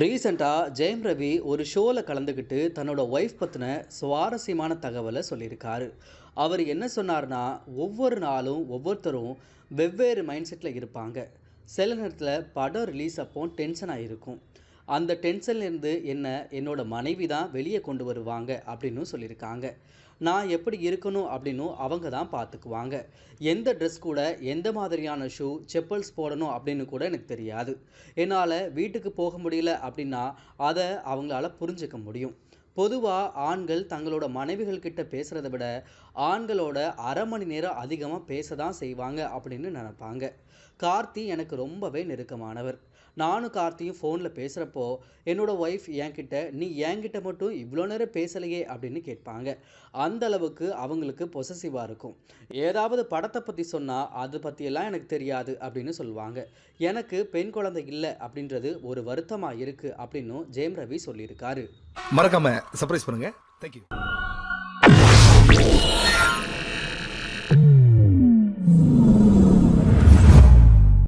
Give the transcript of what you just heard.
ரீசெண்டாக ஜெயம் ரவி ஒரு ஷோவில் கலந்துக்கிட்டு தன்னோட ஒய்ஃப் பற்றின சுவாரஸ்யமான தகவலை சொல்லியிருக்காரு. அவர் என்ன சொன்னார்னா, ஒவ்வொரு நாளும் ஒவ்வொருத்தரும் வெவ்வேறு மைண்ட் செட்டில் இருப்பாங்க. சில நேரத்தில் படம் ரிலீஸ் அப்போ டென்ஷனாக இருக்கும். அந்த டென்ஷன்லேருந்து என்னோட மனைவி தான் வெளியே கொண்டு வருவாங்க அப்படின்னு சொல்லியிருக்காங்க. நான் எப்படி இருக்கணும் அப்படின்னும் அவங்க தான் பார்த்துக்குவாங்க. எந்த ட்ரெஸ் கூட எந்த மாதிரியான ஷூ செப்பல்ஸ் போடணும் அப்படின்னு கூட எனக்கு தெரியாது. என்னால் வீட்டுக்கு போக முடியல அப்படின்னா அதை அவங்களால புரிஞ்சுக்க முடியும். பொதுவாக ஆண்கள் தங்களோட மனைவிகள் கிட்ட பேசுகிறத விட ஆண்களோட அரை மணி நேரம் அதிகமாக பேச தான் செய்வாங்க அப்படின்னு நினைப்பாங்க. கார்த்தி எனக்கு ரொம்பவே நெருக்கமானவர். நானும் கார்த்தியும் ஃபோனில் பேசுகிறப்போ என்னோட ஒய்ஃப் என்கிட்ட, நீ என்கிட்ட மட்டும் இவ்வளோ நேரம் பேசலையே அப்படின்னு கேட்பாங்க. அந்த அளவுக்கு அவங்களுக்கு பொசசிவாக இருக்கும். ஏதாவது படத்தை பற்றி சொன்னால் அதை பற்றியெல்லாம் எனக்கு தெரியாது அப்படின்னு சொல்லுவாங்க. எனக்கு பெண் குழந்தை இல்லை அப்படின்றது ஒரு வருத்தமாக இருக்குது அப்படின்னும் ஜெயம் ரவி சொல்லியிருக்காரு. மறக்காம சர்ப்ரைஸ் பண்ணுங்க. தேங்க்யூ.